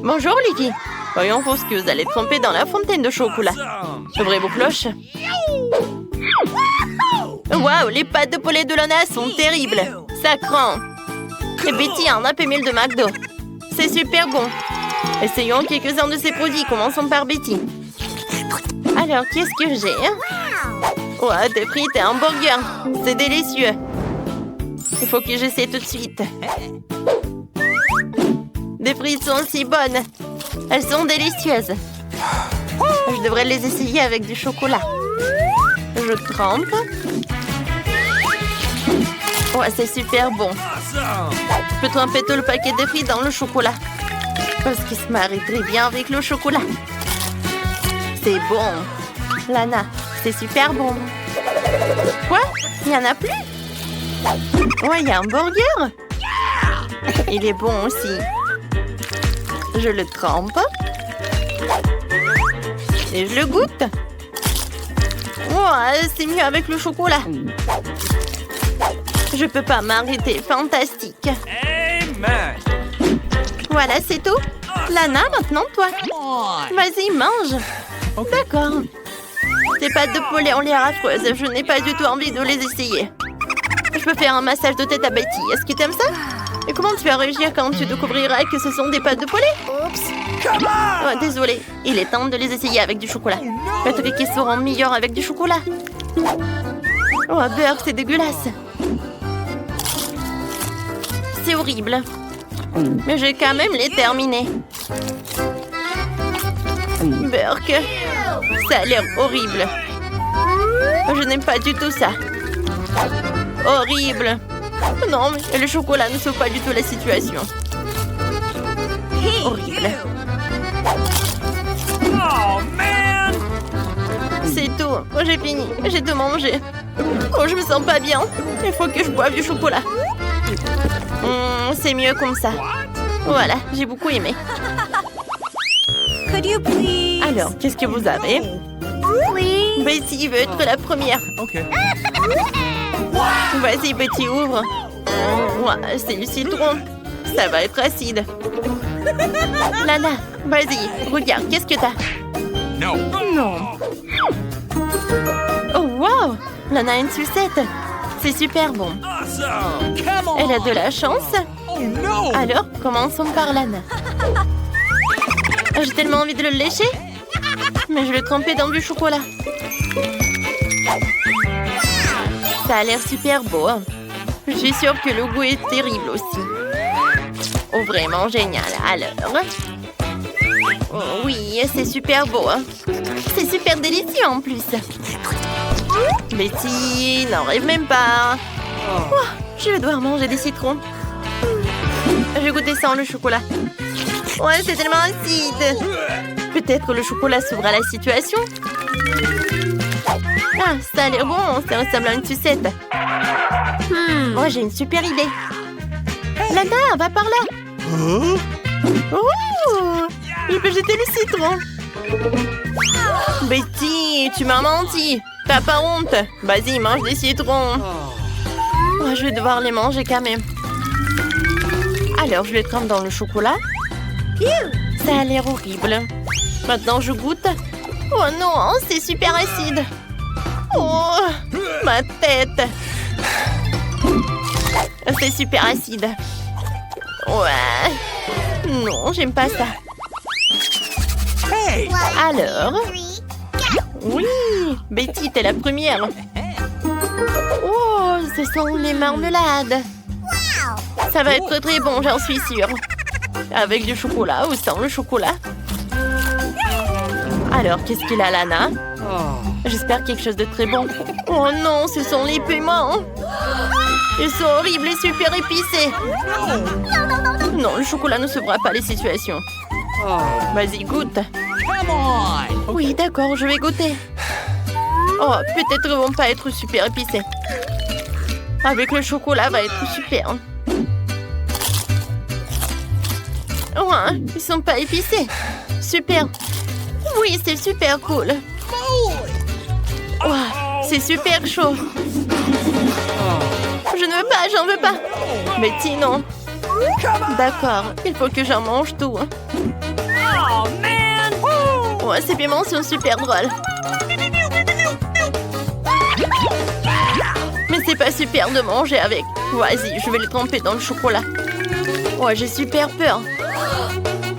Bonjour, les filles. Voyons pour ce que vous allez tremper dans la fontaine de chocolat. Ouvrez vos cloches. Waouh, les pâtes de poulet de Lana sont terribles. Ça craint. Et Betty a un Happy Meal de McDo. C'est super bon. Essayons quelques-uns de ces produits. Commençons par Betty. Alors, qu'est-ce que j'ai? Ouais, des frites et un burger. C'est délicieux. Il faut que j'essaie tout de suite. Des frites sont si bonnes. Elles sont délicieuses. Je devrais les essayer avec du chocolat. Je trempe. Ouais, c'est super bon. Je peux tremper tout le paquet de frites dans le chocolat. Parce qu'il se marie très bien avec le chocolat. C'est bon. Lana, c'est super bon. Quoi? Il n'y en a plus? Ouais, il y a un burger. Il est bon aussi. Je le trempe. Et je le goûte. Ouais, c'est mieux avec le chocolat. Je peux pas m'arrêter. Fantastique. Amen. Voilà, c'est tout. Lana, maintenant toi. Vas-y, mange. D'accord. Ces pâtes de poulet ont l'air affreuses. Je n'ai pas du tout envie de les essayer. Je peux faire un massage de tête à Betty. Est-ce que tu aimes ça? Et comment tu vas réagir quand tu découvriras que ce sont des pâtes de poulet? Oups. Oh, désolé. Il est temps de les essayer avec du chocolat. Peut-être qu'ils seront meilleurs avec du chocolat. Oh, beurre, c'est dégueulasse. C'est horrible. Mais j'ai quand même les terminés. Burk, ça a l'air horrible. Je n'aime pas du tout ça. Horrible. Non, mais le chocolat ne sauve pas du tout la situation. Horrible. Oh, man. C'est tout. Oh, j'ai fini. J'ai tout mangé. Oh, je me sens pas bien. Il faut que je boive du chocolat. C'est mieux comme ça. Voilà, j'ai beaucoup aimé. Alors, qu'est-ce que vous avez? Betty veut être la première. OK. Vas-y, Betty, ouvre. Ouais, c'est du citron. Ça va être acide. Lana, vas-y, regarde, qu'est-ce que t'as? No. Non. Oh, wow! Lana a une sucette. C'est super bon. Awesome. Come on. Elle a de la chance. Oh no. Alors, commençons par Lana. J'ai tellement envie de le lécher. Mais je l'ai trempé dans du chocolat. Ça a l'air super beau. Je suis sûre que le goût est terrible aussi. Oh, vraiment génial. Alors... Oh, oui, c'est super beau. C'est super délicieux en plus. Betty, n'en rêve même pas. Oh, je vais devoir manger des citrons. Je vais goûter sans le chocolat. Ouais, c'est tellement acide. Peut-être le chocolat sauvera la situation. Ah, ça a l'air bon, ça ressemble à une sucette. Oh, j'ai une super idée. Lana, va par là. Oh, je peux jeter le citron. Betty, tu m'as menti. T'as pas honte? Vas-y, mange des citrons. Oh, je vais devoir les manger quand même. Alors, je les trempe dans le chocolat. Ça a l'air horrible. Maintenant, je goûte. Oh non, c'est super acide. Oh, ma tête. C'est super acide. Ouais. Non, j'aime pas ça. Hey. Alors? Oui, Betty, t'es la première. Oh, ce sont les marmelades. Ça va être très bon, j'en suis sûre. Avec du chocolat ou sans le chocolat. Alors, qu'est-ce qu'il a, Lana? J'espère quelque chose de très bon. Oh non, ce sont les piments. Ils sont horribles et super épicés. Non, le chocolat ne sauvera pas les situations. Vas-y, goûte. Come on. Oui, d'accord, je vais goûter. Oh, peut-être ils vont pas être super épicés. Avec le chocolat, va être super. Ouais, ils sont pas épicés. Super. Oui, c'est super cool. Wow, c'est super chaud. Je ne veux pas, j'en veux pas. Betty, non. D'accord, il faut que j'en mange tout. Oh, man! Ouais, ces piments sont super drôles. Mais c'est pas super de manger avec. Vas-y, je vais les tremper dans le chocolat. Ouais, j'ai super peur.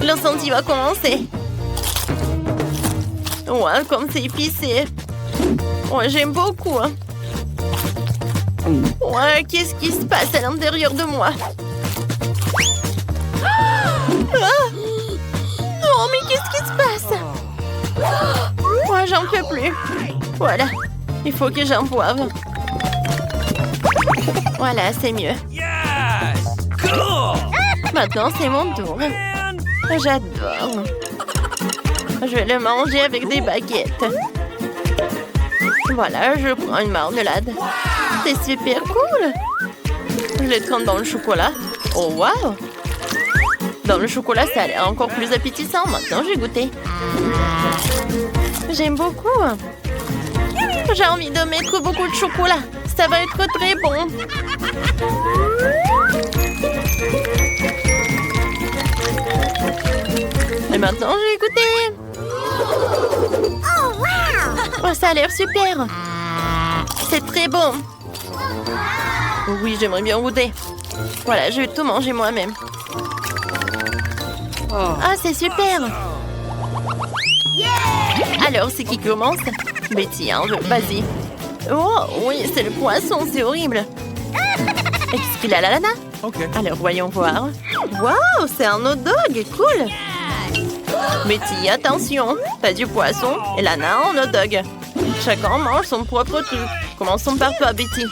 L'incendie va commencer. Ouais, comme c'est épicé. Ouais, j'aime beaucoup. Ouais, qu'est-ce qui se passe à l'intérieur de moi? Ah! Non, mais qu'est-ce qui se passe? Ouais, j'en peux plus. Voilà, il faut que j'en boive. Voilà, c'est mieux. Yes! Cool! Maintenant, c'est mon tour. J'adore. Je vais le manger avec des baguettes. Voilà, je prends une marmelade. C'est super cool. Je les trempe dans le chocolat. Oh, waouh! Dans le chocolat, ça a l'air encore plus appétissant. Maintenant, je vais goûter. J'aime beaucoup. J'ai envie de mettre beaucoup de chocolat. Ça va être très bon. Et maintenant, je vais goûter. Oh, ça a l'air super. C'est très bon. Oui, j'aimerais bien goûter. Voilà, je vais tout manger moi-même. Ah, c'est super. Alors, c'est qui commence? Betty, hein, vas-y. Oh, oui, c'est le poisson, c'est horrible. Et qu'est-ce qu'il a, la Lana? Ok. Alors, voyons voir. Waouh, c'est un hot dog, cool. Betty, attention, t'as du poisson et Lana en hot dog. Chacun mange son propre truc. Commençons par toi, Betty.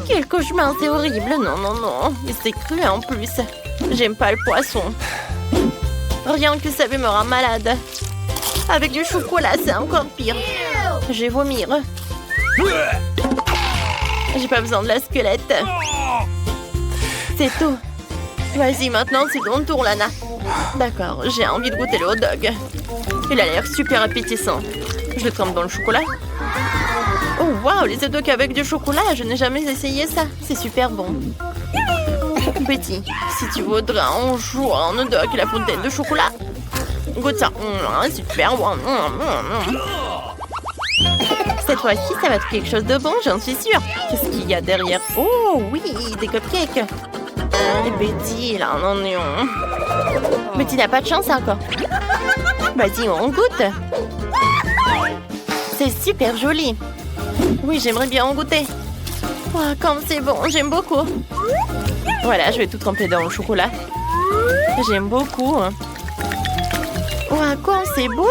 Quel cauchemar, c'est horrible. Non, non, non. Et c'est cru en plus. J'aime pas le poisson. Rien que ça me rend malade. Avec du chocolat, c'est encore pire. Je vais vomir. J'ai pas besoin de la squelette. C'est tout. Vas-y, maintenant, c'est ton tour, Lana. D'accord, j'ai envie de goûter le hot dog. Il a l'air super appétissant. Je le trempe dans le chocolat. Oh, waouh, les hot dogs avec du chocolat, je n'ai jamais essayé ça. C'est super bon. Betty, si tu voudrais un jour un hot dog et la fontaine de chocolat, goûte ça. Super bon. Cette fois-ci, ça va être quelque chose de bon, j'en suis sûre. Qu'est-ce qu'il y a derrière? Oh, oui, des cupcakes. Et Betty, là, non, non. Betty n'a pas de chance encore. Vas-y, on goûte. C'est super joli. Oui, j'aimerais bien en goûter. Oh, comme c'est bon, j'aime beaucoup. Voilà, je vais tout tremper dans le chocolat. J'aime beaucoup. Oh, comme c'est beau.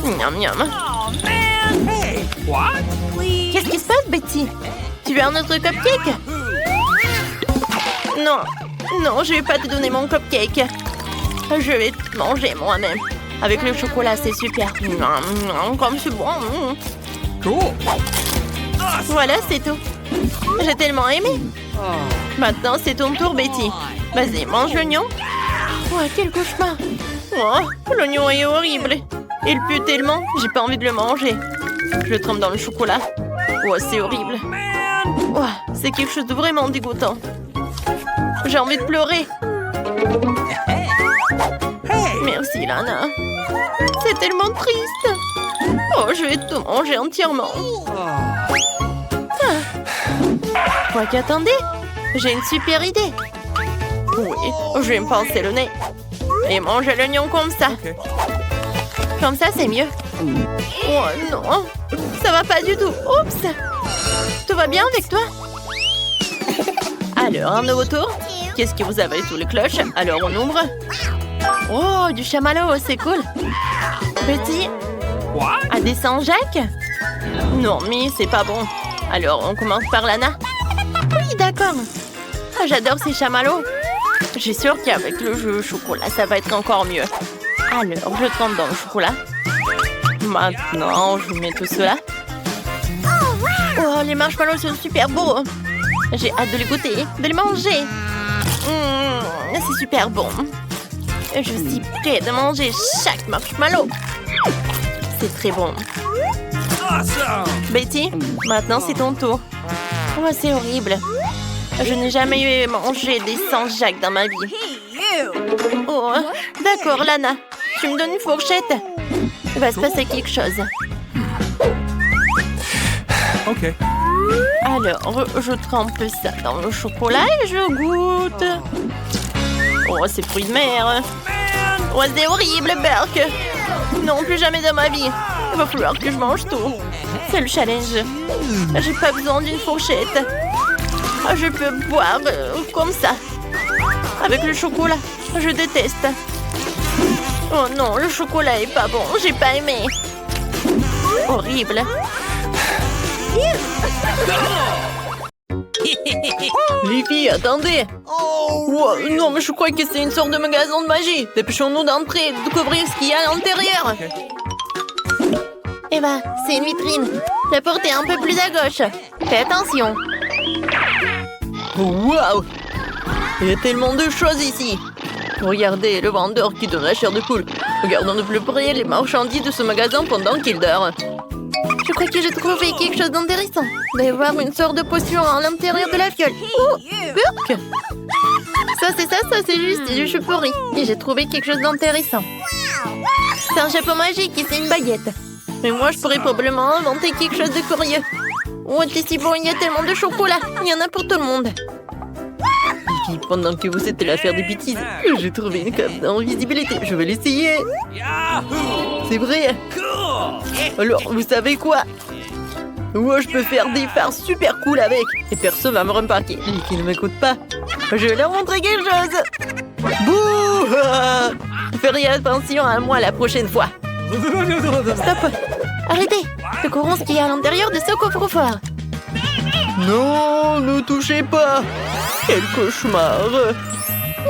Miam, miam. Oh, man! Hey! What? Please? Qu'est-ce qui se passe, Betty? Tu veux un autre cupcake? Non, non, je vais pas te donner mon cupcake. Je vais te manger moi-même. Avec le chocolat, c'est super. Comme c'est bon. Cool! Voilà, c'est tout. J'ai tellement aimé. Maintenant, c'est ton tour, Betty. Vas-y, mange l'oignon. Oh, quel cauchemar. Oh, l'oignon est horrible. Il pue tellement, j'ai pas envie de le manger. Je le trempe dans le chocolat. Oh, c'est horrible. Oh, c'est quelque chose de vraiment dégoûtant. J'ai envie de pleurer. Merci, Lana. C'est tellement triste. Oh, je vais tout manger entièrement. Quoi qu'attendez, j'ai une super idée. Oui, je vais me pincer le nez. Et manger l'oignon comme ça. Comme ça, c'est mieux. Oh non, ça va pas du tout. Oups. Tout va bien avec toi? Alors, un nouveau tour. Qu'est-ce que vous avez sous les cloches? Alors, on ouvre. Oh, du chamallow, c'est cool. Betty, à des Saint-Jacques? Non, mais c'est pas bon. Alors, on commence par Lana. Oui, d'accord. Oh, j'adore ces chamallows. Je suis sûre qu'avec le jus au chocolat, ça va être encore mieux. Alors, je trempe dans le chocolat. Maintenant, je mets tout cela. Oh, les marshmallows sont super beaux. J'ai hâte de les goûter, de les manger. C'est super bon. Je suis prête de manger chaque marshmallow. C'est très bon. Awesome! Betty, maintenant c'est ton tour. Oh, c'est horrible. Je n'ai jamais mangé des Saint-Jacques dans ma vie. Oh, d'accord, Lana. Tu me donnes une fourchette? Il va se passer quelque chose. Ok. Alors, je trempe ça dans le chocolat et je goûte. Oh, c'est fruits de mer. Oh, c'est horrible, Burke. Non, plus jamais dans ma vie. Il va falloir que je mange tout. C'est le challenge. J'ai pas besoin d'une fourchette. Je peux boire comme ça. Avec le chocolat. Je déteste. Oh non, le chocolat est pas bon. J'ai pas aimé. Horrible. Les filles, attendez. Wow, non, mais je crois que c'est une sorte de magasin de magie. Dépêchons-nous d'entrer et de découvrir ce qu'il y a à l'intérieur. Eva, c'est une vitrine. La porte est un peu plus à gauche. Fais attention. Waouh! Il y a tellement de choses ici. Regardez le vendeur qui donne la chair de poule. Regardons de plus près les marchandises de ce magasin pendant qu'il dort. Je crois que j'ai trouvé quelque chose d'intéressant. Il doit y avoir une sorte de potion à l'intérieur de la fiole. Oh, Burke! Ça, c'est juste du chou pourri. Et j'ai trouvé quelque chose d'intéressant. C'est un chapeau magique et c'est une baguette. Mais moi, je pourrais probablement inventer quelque chose de curieux. Oh, c'est si bon, il y a tellement de chocolat. Il y en a pour tout le monde. Et puis, pendant que vous étiez là à faire des bêtises, j'ai trouvé une cape d'invisibilité. Je vais l'essayer. C'est vrai. Alors, vous savez quoi? Moi, je peux faire des farces super cool avec. Et personne va me remarquer. Et qui ne m'écoute pas. Je vais leur montrer quelque chose. Bouh! Faites attention à moi la prochaine fois. Stop! Arrêtez! Découvrons ce qu'il y a à l'intérieur de ce coffre-fort. Non, ne touchez pas! Quel cauchemar!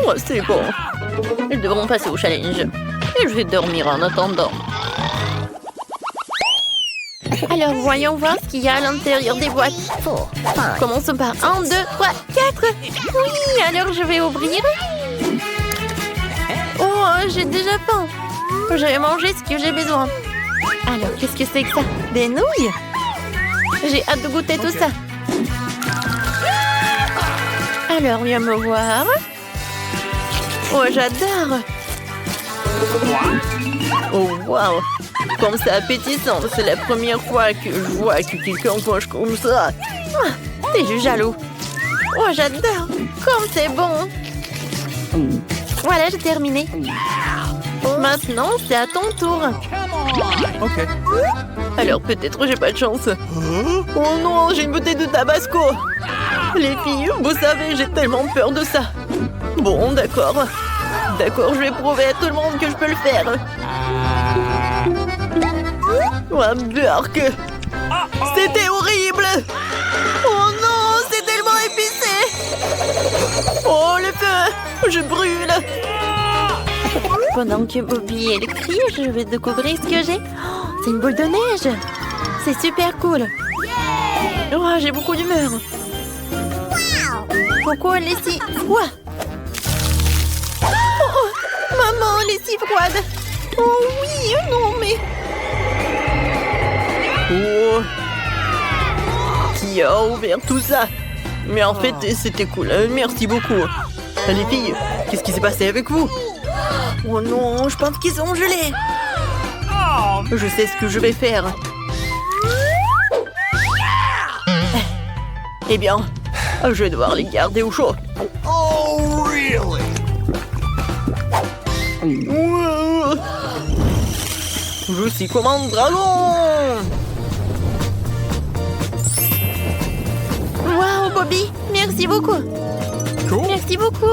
Oh, c'est bon. Ils devront passer au challenge. Et je vais dormir en attendant. Alors, voyons voir ce qu'il y a à l'intérieur des boîtes. Commençons par 1, 2, 3, 4. Oui, alors je vais ouvrir. Oh, j'ai déjà faim. Je vais manger ce que j'ai besoin. Alors, qu'est-ce que c'est que ça? Des nouilles? J'ai hâte de goûter tout ça. Alors, viens me voir. Oh, j'adore. Oh, waouh. Comme c'est appétissant. C'est la première fois que je vois que quelqu'un mange comme ça. Ah, t'es juste jaloux. Oh, j'adore. Comme c'est bon. Voilà, j'ai terminé. Maintenant, c'est à ton tour. Ok. Alors peut-être j'ai pas de chance. Oh non, j'ai une bouteille de tabasco. Les filles, vous savez, j'ai tellement peur de ça. Bon, d'accord. D'accord, je vais prouver à tout le monde que je peux le faire. Oh, Burke. C'était horrible. Oh non, c'est tellement épicé. Oh, le feu. Je brûle. Pendant que Bobby elle crie, je vais découvrir ce que j'ai. Oh, c'est une boule de neige. C'est super cool. Oh, j'ai beaucoup d'humeur. Pourquoi elle est si froide? Oh, maman, elle est si froide. Oh oui, non mais... Oh. Qui a ouvert tout ça? Mais en fait, c'était cool. Merci beaucoup. Les filles, qu'est-ce qui s'est passé avec vous? Oh non, je pense qu'ils sont gelés. Je sais ce que je vais faire. Eh bien, je vais devoir les garder au chaud. Oh, really? Je suis comme un dragon. Waouh, Bobby, merci beaucoup. Cool. Merci beaucoup.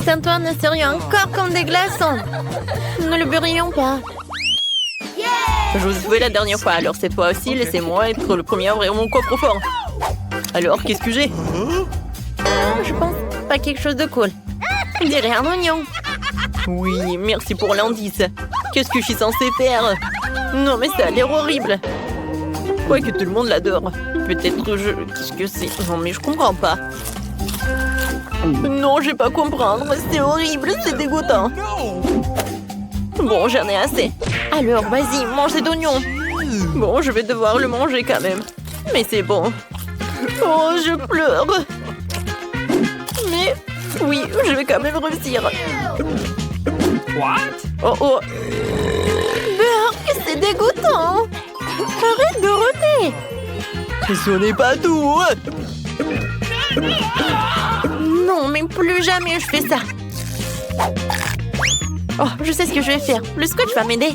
Saint-Antoine serait encore comme des glaçons. Ne le brûlions pas. Je vous ai trouvé la dernière fois, alors cette fois aussi, laissez-moi être le premier à ouvrir mon coffre-fort. Alors, qu'est-ce que j'ai? Je pense pas quelque chose de cool. On dirait un oignon. Oui, merci pour l'indice. Qu'est-ce que je suis censée faire? Non, mais ça a l'air horrible. Quoique tout le monde l'adore. Peut-être je... Qu'est-ce que c'est? Non, mais je comprends pas. Non, je vais pas comprendre. C'est horrible, c'est dégoûtant. Bon, j'en ai assez. Alors, vas-y, mange cet oignon. Bon, je vais devoir le manger quand même. Mais c'est bon. Oh, je pleure. mais... Oui, je vais quand même réussir. What? Oh oh. Burk, c'est dégoûtant. Arrête de rôter. Ce n'est pas tout. Non, mais plus jamais je fais ça. Oh, je sais ce que je vais faire. Le scotch va m'aider.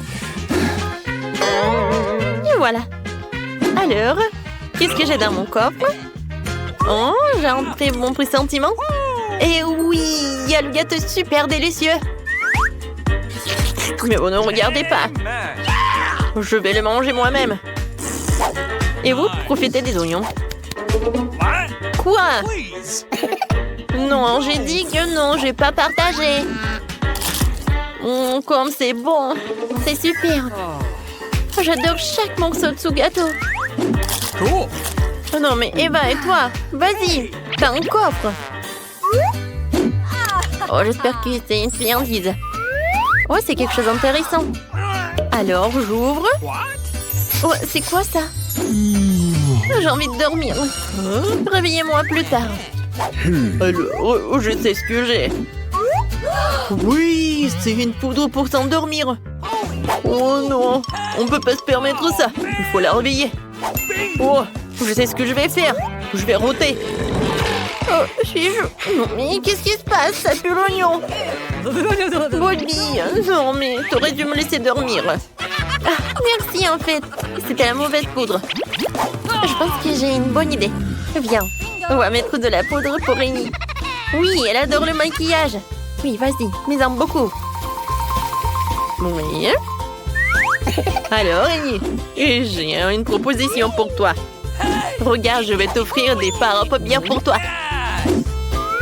Et voilà. Alors, qu'est-ce que j'ai dans mon coffre? Oh, j'ai un très bon pressentiment. Et oui, il y a le gâteau super délicieux. Mais vous ne regardez pas. Je vais le manger moi-même. Et vous, profitez des oignons. What? Quoi? Please. Non, j'ai dit que non, j'ai pas partagé. Comme c'est bon. C'est super. J'adore chaque morceau de ce gâteau. Cool. Oh non, mais Eva et toi, vas-y, t'as un coffre. Oh, j'espère que c'est une friandise. Oh, c'est quelque chose d'intéressant. Alors, j'ouvre. What? Oh, c'est quoi ça? J'ai envie de dormir. Réveillez-moi plus tard. Alors, je sais ce que j'ai. Oui, c'est une poudre pour s'endormir. Oh non, on peut pas se permettre ça. Il faut la réveiller. Oh, je sais ce que je vais faire. Je vais rôter. Oh, je suis chaud. Non, mais qu'est-ce qui se passe? Ça pue l'oignon. Bobby, non, mais t'aurais dû me laisser dormir. Ah, merci en fait. C'était la mauvaise poudre. Je pense que j'ai une bonne idée. Viens, on va mettre de la poudre pour Amy. Oui, elle adore le maquillage. Oui, vas-y, mets-en beaucoup. Oui. Alors, Amy, j'ai une proposition pour toi. Regarde, je vais t'offrir des fards à paupières pour toi.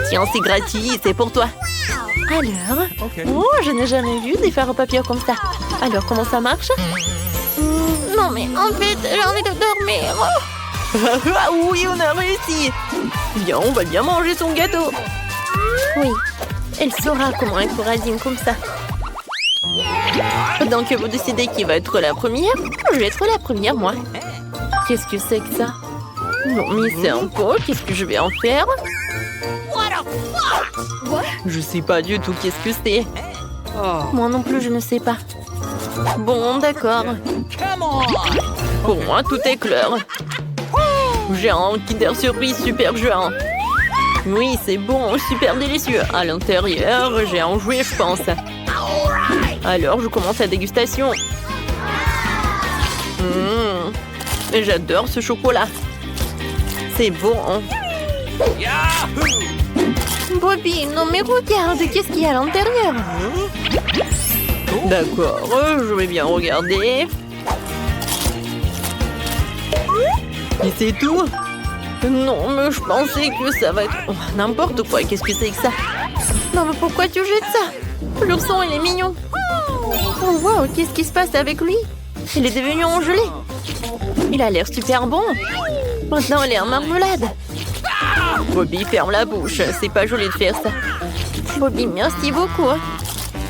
Tiens, c'est gratuit, c'est pour toi. Alors, Ok. oh, je n'ai jamais vu des fards à paupières comme ça. Alors, comment ça marche? Non, mais en fait, j'ai envie de dormir. Ah oui, on a réussi. Viens, on va bien manger son gâteau. Oui, elle saura comment être radine comme ça. Donc, vous décidez qui va être la première? Je vais être la première, moi. Qu'est-ce que c'est que ça? Non, mais c'est un pot. Qu'est-ce que je vais en faire? Je sais pas du tout qu'est-ce que c'est. Moi non plus, je ne sais pas. Bon, d'accord. Come on! Pour moi, tout est clair. J'ai un Kinder Surprise super géant. Oui, c'est bon, super délicieux. À l'intérieur, j'ai un jouet, je pense. Alors, je commence la dégustation. J'adore ce chocolat. C'est bon. Yahoo! Bobby, non mais regarde, qu'est-ce qu'il y a à l'intérieur? D'accord, je vais bien regarder. Et c'est tout? Non, mais je pensais que ça va être... Oh, n'importe quoi, qu'est-ce que c'est que ça? Non, mais pourquoi tu jettes ça? L'ourson, il est mignon. Oh, wow, qu'est-ce qui se passe avec lui? Il est devenu en gelée. Il a l'air super bon. Maintenant, il est en marmelade. Bobby, ferme la bouche. C'est pas joli de faire ça. Bobby, merci beaucoup.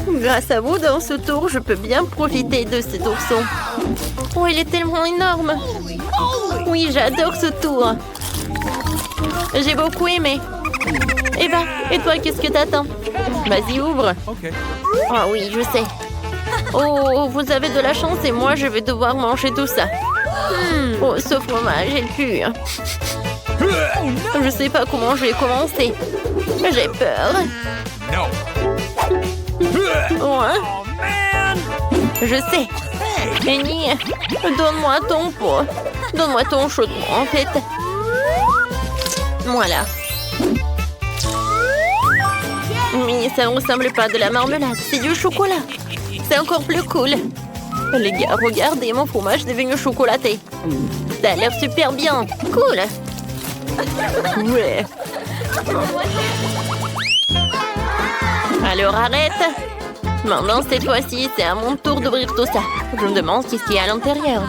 Grâce à vous, dans ce tour, je peux bien profiter de cet ourson. Oh, il est tellement énorme. Oui, j'adore ce tour. J'ai beaucoup aimé. Eva, et toi, qu'est-ce que t'attends? Vas-y, ouvre. Ok. Ah oui, je sais. Oh, vous avez de la chance et moi, je vais devoir manger tout ça. Oh, ce fromage est pur. Je sais pas comment je vais commencer. J'ai peur. No. Oh, hein? Oh man! Je sais. Annie, donne-moi ton pot. Donne-moi ton chaudron, en fait. Voilà. Mais ça ne ressemble pas à de la marmelade, c'est du chocolat. C'est encore plus cool. Les gars, regardez, mon fromage est devenu chocolaté. Ça a l'air super bien. Cool. Ouais. Alors arrête. Maintenant, cette fois-ci, c'est à mon tour d'ouvrir tout ça. Je me demande qu'est-ce qu'il y a à l'intérieur.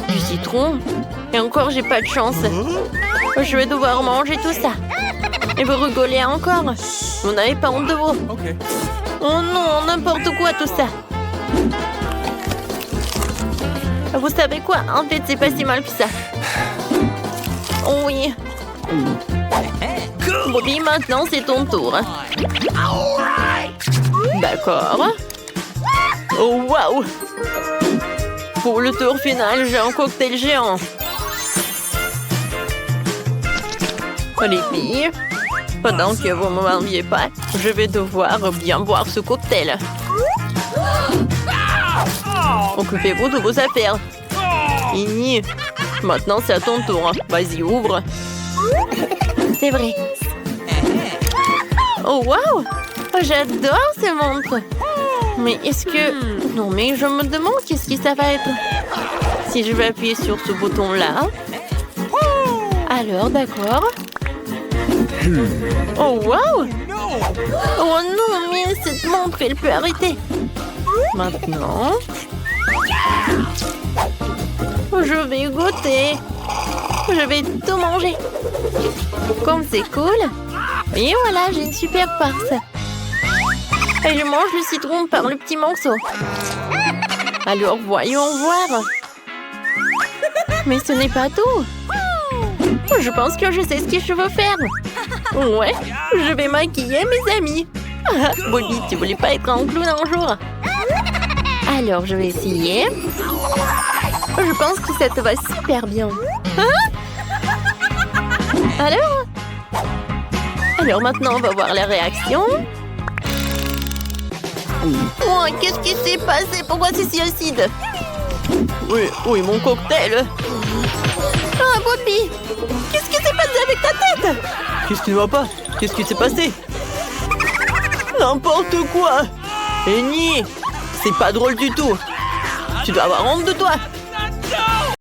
Du citron. Et encore, j'ai pas de chance. Je vais devoir manger tout ça. Et vous rigolez encore? Vous n'avez pas honte de vous? Ok. Oh non, n'importe quoi tout ça. Vous savez quoi? En fait, c'est pas si mal que ça. Oh oui. Bobby, maintenant c'est ton tour. D'accord. Oh, waouh! Pour le tour final, j'ai un cocktail géant. Les filles, pendant que vous ne m'enviez pas, je vais devoir bien boire ce cocktail. Occupez-vous de vos affaires. Fini. Maintenant, c'est à ton tour. Vas-y, ouvre. C'est vrai. Oh, waouh! J'adore ces montres. Mais est-ce que... Non, mais je me demande qu'est-ce que ça va être. Si je vais appuyer sur ce bouton-là... Alors, d'accord. Oh, waouh! Oh non, mais cette montre, elle peut arrêter. Maintenant... Je vais goûter. Je vais tout manger. Comme c'est cool. Et voilà, j'ai une super farce. Et je mange le citron par le petit morceau. Alors, voyons voir. Mais ce n'est pas tout. Je pense que je sais ce que je veux faire. Ouais, je vais maquiller mes amis. Bobby, tu voulais pas être un clown un jour? Alors, je vais essayer. Je pense que ça te va super bien. Hein? Alors maintenant, on va voir la réaction. Oh, qu'est-ce qui s'est passé? Pourquoi c'est si acide? Oui, mon cocktail. Ah, Bobby! Qu'est-ce qui s'est passé avec ta tête? Qu'est-ce qui ne va pas? Qu'est-ce qui s'est passé? N'importe quoi! Annie, c'est pas drôle du tout. Tu dois avoir honte de toi.